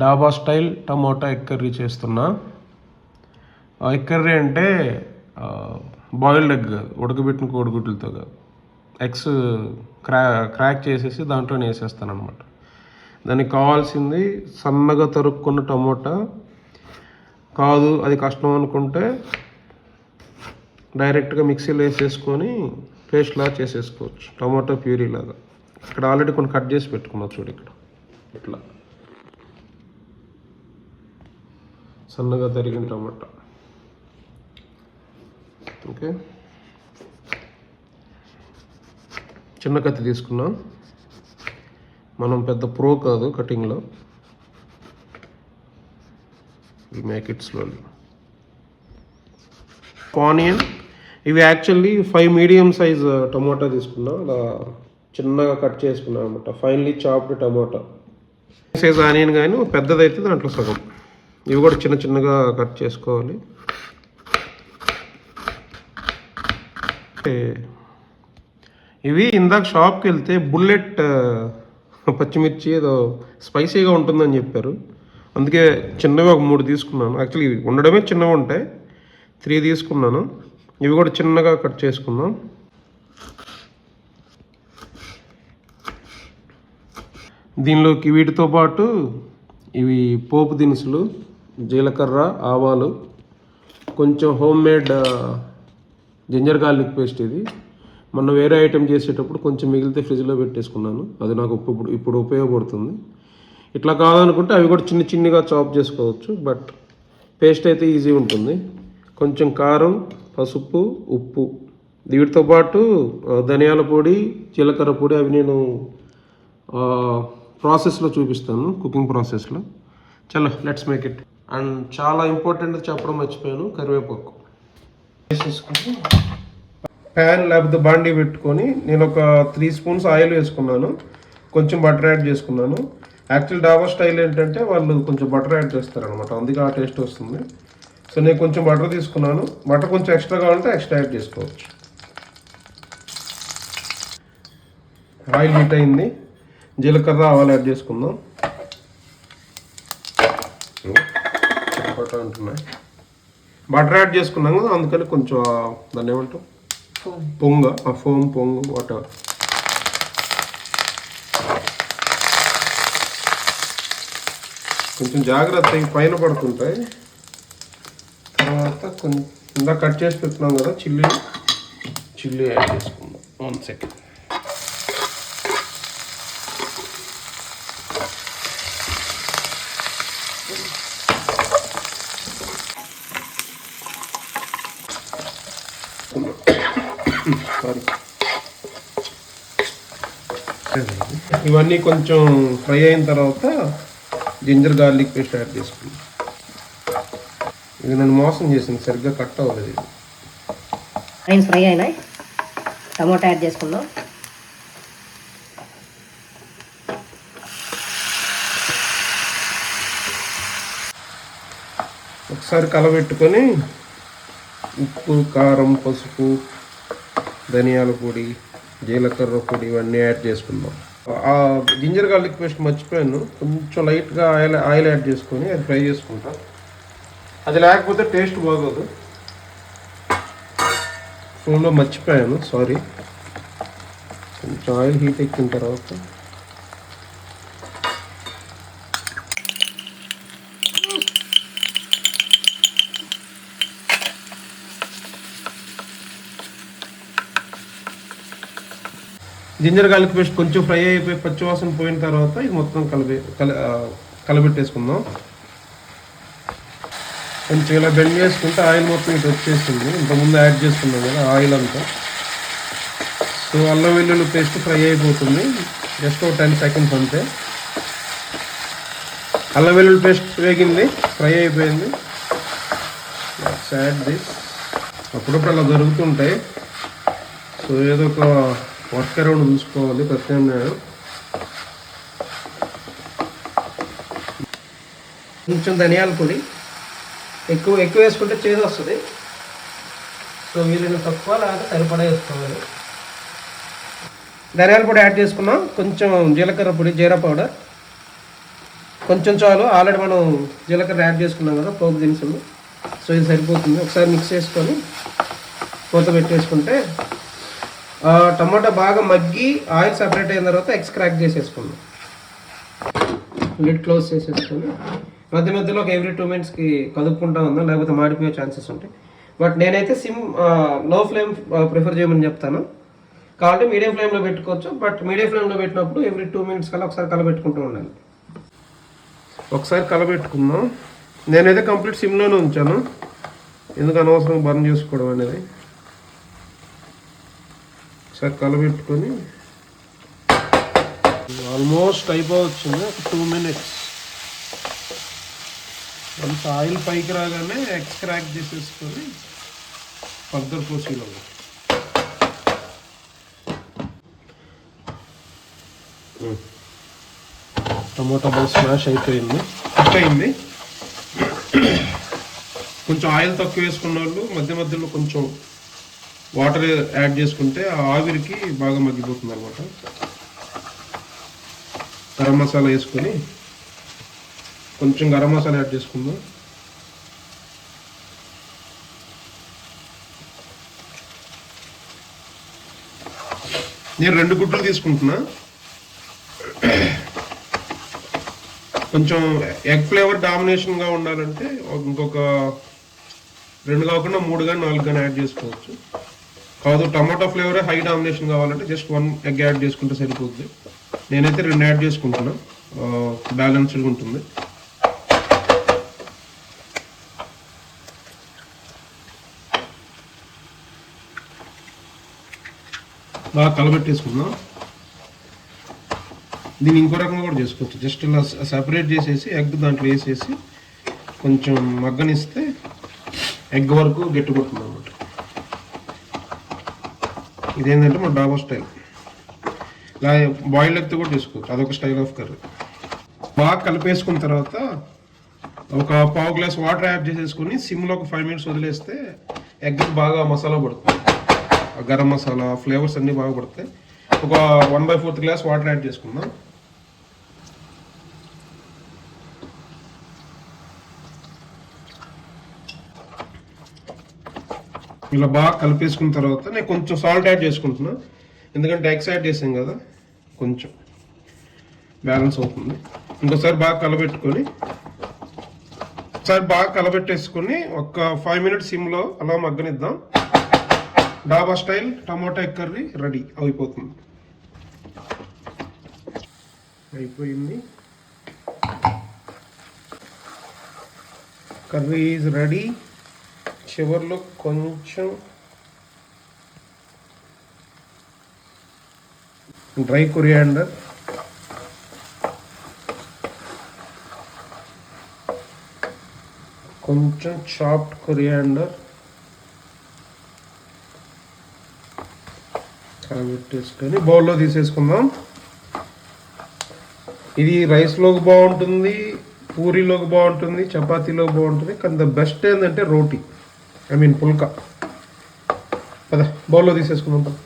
డాబా style tomato egg curry చేస్తున్నా. Egg curry అంటే బాయిల్డ్ ఎగ్ కాదు, ఉడకబెట్టిన కోడిగుడ్లతో కాదు. ఎగ్స్ క్రాక్ చేసేసి దాంట్లో వేసేస్తాను అనమాట. దానికి కావాల్సింది సన్నగా తరుక్కున్న టమోటా. కాదు అది కష్టం అనుకుంటే డైరెక్ట్గా మిక్సీలో వేసేసుకొని పేస్ట్లా చేసేసుకోవచ్చు, టమాటో ప్యూరీ లాగా. ఇక్కడ ఆల్రెడీ కొన్ని కట్ చేసి పెట్టుకున్నావు చూడు, ఇక్కడ ఇట్లా సన్నగా తరిగిన టమాటా. ఓకే, చిన్న కత్తి తీసుకున్నాం. మనం పెద్ద ప్రో కాదు కటింగ్లో. We make it slowly. Onion, ఇవి యాక్చువల్లీ 5 మీడియం సైజ్ టమాటా తీసుకున్నాం, అలా చిన్నగా కట్ చేసుకున్నాం అనమాట. Finely chopped tomato. Size onion కానీ పెద్దదైతే దాంట్లో సగం. ఇవి కూడా చిన్న చిన్నగా కట్ చేసుకోవాలి. ఇవి ఇందాక షాప్కి వెళ్తే బుల్లెట్ పచ్చిమిర్చి ఏదో స్పైసీగా ఉంటుందని చెప్పారు, అందుకే చిన్నవి ఒక 3 తీసుకున్నాను. యాక్చువల్లీ ఇవి ఉండడమే చిన్నవి ఉంటాయి, 3 తీసుకున్నాను. ఇవి కూడా చిన్నగా కట్ చేసుకుందాం. దీనిలోకి వీటితో పాటు ఇవి పోపు దినుసులు, జీలకర్ర, ఆవాలు, కొంచెం homemade ginger garlic paste. ఇది మొన్న వేరే ఐటెం చేసేటప్పుడు కొంచెం మిగిలితే ఫ్రిడ్జ్లో పెట్టేసుకున్నాను, అది నాకు ఇప్పుడు ఉపయోగపడుతుంది. ఇట్లా కాదనుకుంటే అవి కూడా చిన్న చిన్నగా చాప్ చేసుకోవచ్చు, బట్ పేస్ట్ అయితే ఈజీ ఉంటుంది. కొంచెం కారం, పసుపు, ఉప్పు, వీటితో పాటు ధనియాల పొడి, జీలకర్ర పొడి. అవి నేను ప్రాసెస్లో చూపిస్తాను, కుకింగ్ ప్రాసెస్లో. చలో లెట్స్ మేక్ ఇట్. అండ్ చాలా ఇంపార్టెంట్ చెప్పడం మర్చిపోయాను, కరివేపాకు వేసేసుకుని ప్యాన్ లేకపోతే బాండీ పెట్టుకొని నేను ఒక 3 స్పూన్స్ ఆయిల్ వేసుకున్నాను, కొంచెం బటర్ యాడ్ చేసుకున్నాను. యాక్చువల్ డాబా స్టైల్ ఏంటంటే వాళ్ళు కొంచెం బటర్ యాడ్ చేస్తారనమాట, అందుకే ఆ టేస్ట్ వస్తుంది. సో నేను కొంచెం బటర్ తీసుకున్నాను. బటర్ కొంచెం ఎక్స్ట్రా కావాలంటే ఎక్స్ట్రా యాడ్ చేసుకోవచ్చు. ఆయిల్ హీట్ అయింది, జీలకర్ర, ఆవాలు యాడ్ చేసుకుందాం. అంటున్నాయి బటర్ యాడ్ చేసుకున్నాం కదా, అందుకని కొంచెం దాన్ని ఏమంటాం, ఫోమ్ వాటర్. కొంచెం జాగ్రత్త, పైన పడుతుంటాయి. తర్వాత కొంచెం ఇందాక కట్ చేసి పెట్టుకున్నాం కదా చిల్లీ యాడ్ చేసుకుందాం. 1 సెకండ్. సారీ, ఇవన్నీ కొంచెం ఫ్రై అయిన తర్వాత జింజర్ గార్లిక్ పేస్ట్ యాడ్ చేసుకుందాం. ఇది నన్ను మోసం చేసింది, సరిగ్గా కట్ అవ్వలేదు. ఇది ఫ్రై అయినాయి, టమోటా యాడ్ చేసుకుందాం. ఒకసారి కలబెట్టుకొని ఉప్పు, కారం, పసుపు, ధనియాల పొడి, జీలకర్ర పొడి ఇవన్నీ యాడ్ చేసుకుందాం. ఆ జింజర్ గార్లిక్ పేస్ట్ మర్చిపోయాను, కొంచెం లైట్గా ఆయిల్ యాడ్ చేసుకొని అది ఫ్రై చేసుకుంటా. అది లేకపోతే టేస్ట్ బాగోదు. ఫోన్లో మర్చిపోయాను, సారీ. కొంచెం ఆయిల్ హీట్ ఎక్కిన తర్వాత జింజర్ గార్లిక్ పేస్ట్ కొంచెం ఫ్రై అయిపోయి పచ్చివాసన పోయిన తర్వాత ఇది మొత్తం కలబెట్టేసుకుందాం. కొంచెం ఇలా బెండ్ చేసుకుంటే ఆయిల్ మొత్తం ఇటు వచ్చేస్తుంది. ఇంతకుముందు యాడ్ చేసుకున్నాం కదా ఆయిల్ అంతా. సో అల్లం వెల్లుల్లి పేస్ట్ ఫ్రై అయిపోతుంది, జస్ట్ ఒక 10 సెకండ్స్ అంతే. అల్లం వెల్లుల్లి పేస్ట్ వేగింది, ఫ్రై అయిపోయింది. Add this. అప్పుడప్పుడు అలా జరుగుతుంటాయి, సో ఏదో ఒక వర్క్ అరౌండ్ చూసుకోవాలి ప్రత్యామ్నాయం. కొంచెం ధనియాల పొడి ఎక్కువ వేసుకుంటే చేదు వస్తుంది, సో వీళ్ళని తక్కువ లేకపోతే సరిపడా వేసుకోవాలి. ధనియాల పొడి యాడ్ చేసుకున్నాం, కొంచెం జీలకర్ర పొడి, జీరా పౌడర్, కొంచెం చాలు, ఆల్రెడీ మనం జీలకర్ర యాడ్ చేసుకున్నాం కదా పోపు దినుసులు. సో ఇది సరిపోతుంది. ఒకసారి మిక్స్ చేసుకొని మూత పెట్టేసుకుంటే టమాటా బాగా మగ్గి ఆయిల్ సపరేట్ అయిన తర్వాత ఎగ్స్ క్రాక్ చేసేసుకుందాం. లిడ్ క్లోజ్ చేసేసుకొని మధ్య మధ్యలో ఒక ఎవ్రీ 2 minutesకి కదుపుకుంటా ఉందాం, లేకపోతే మాడిపోయే ఛాన్సెస్ ఉంటాయి. బట్ నేనైతే లో ఫ్లేమ్ ప్రిఫర్ చేయమని చెప్తాను. కాబట్టి మీడియం ఫ్లేమ్లో పెట్టుకోవచ్చు. బట్ మీడియం ఫ్లేమ్లో పెట్టినప్పుడు ఎవ్రీ 2 minutes కల్లా ఒకసారి కలబెట్టుకుంటూ ఉండాలి. ఒకసారి కలబెట్టుకుందాం. నేనైతే కంప్లీట్ సిమ్లోనే ఉంచాను, ఎందుకు అనవసరం బర్న్ చేసుకోవడం అనేది. ఒకసారి కలబెట్టుకొని ఆల్మోస్ట్ అయిపోవచ్చింది. ఒక 2 minutes. అంత ఆయిల్ పైకి రాగానే ఎగ్స్ క్రాక్ చేసేసుకొని ఫర్దర్ ప్రొసీడ్ అవ్వాలి. టమాటా బాగా స్మాష్ అయిపోయింది, కుక్ అయింది. కొంచెం ఆయిల్ తక్కువ వేసుకున్న వాళ్ళు మధ్య మధ్యలో కొంచెం వాటర్ యాడ్ చేసుకుంటే ఆ ఆవిరికి బాగా మగ్గిపోతుంది అనమాట. గరం మసాలా వేసుకొని కొంచెం గరం మసాలా యాడ్ చేసుకుందాం. నేను 2 గుడ్లు తీసుకుంటున్నా. కొంచెం ఎగ్ ఫ్లేవర్ డామినేషన్గా ఉండాలంటే ఇంకొక 2 కాకుండా 3 కానీ 4 కానీ యాడ్ చేసుకోవచ్చు. కాదు టమాటో ఫ్లేవర్ హై డామినేషన్ కావాలంటే జస్ట్ 1 ఎగ్ యాడ్ చేసుకుంటే సరిపోతుంది. నేనైతే 2 యాడ్ చేసుకుంటున్నా, బ్యాలెన్స్డ్గా ఉంటుంది. బాగా కలబెట్టేసుకుందాం. దీన్ని ఇంకో రకంగా కూడా చేసుకోవచ్చు. జస్ట్ ఇలా సెపరేట్ చేసేసి ఎగ్ దాంట్లో వేసేసి కొంచెం మగ్గనిస్తే ఎగ్ వరకు గట్టిపడుతుంది అన్నమాట. ఇదేంటంటే మన డాబా స్టైల్. ఇలా బాయిల్డ్ ఎగ్తో కూడా చేసుకోవచ్చు, అదొక స్టైల్ ఆఫ్ కర్రీ. బాగా కలిపేసుకున్న తర్వాత ఒక పావు గ్లాస్ వాటర్ యాడ్ చేసేసుకొని సిమ్లో ఒక 5 minutes వదిలేస్తే ఎగ్ బాగా మసాలా పడుతుంది. గరం మసాలా ఫ్లేవర్స్ అన్నీ బాగా పడతాయి. ఒక 1/4 గ్లాస్ వాటర్ యాడ్ చేసుకుందాం. ఇలా బాగా కలిపేసుకున్న తర్వాత నేను కొంచెం సాల్ట్ యాడ్ చేసుకుంటున్నా, ఎందుకంటే ఎగ్స్ యాడ్ చేసాం కదా, కొంచెం బ్యాలెన్స్ అవుతుంది. ఇంకోసారి బాగా కలబెట్టుకొని ఒక 5 minutes సిమ్లో అలా మగ్గనిద్దాం. డాబా style tomato egg curry ready అయిపోతుంది. అయిపోయింది, కర్రీ ఈజ్ రెడీ. చివర్లో కొంచెం డ్రై కొరియాండర్, కొంచెం చాప్డ్ కొరియాండర్ పెట్టేసుకొని బౌల్లో తీసేసుకుందాం. ఇది రైస్లోకి బాగుంటుంది, పూరీలోకి బాగుంటుంది, చపాతీలోకి బాగుంటుంది. కానీ ద బెస్ట్ ఏంటంటే రోటీ, పుల్కా. పద బౌల్లో తీసేసుకుందాం.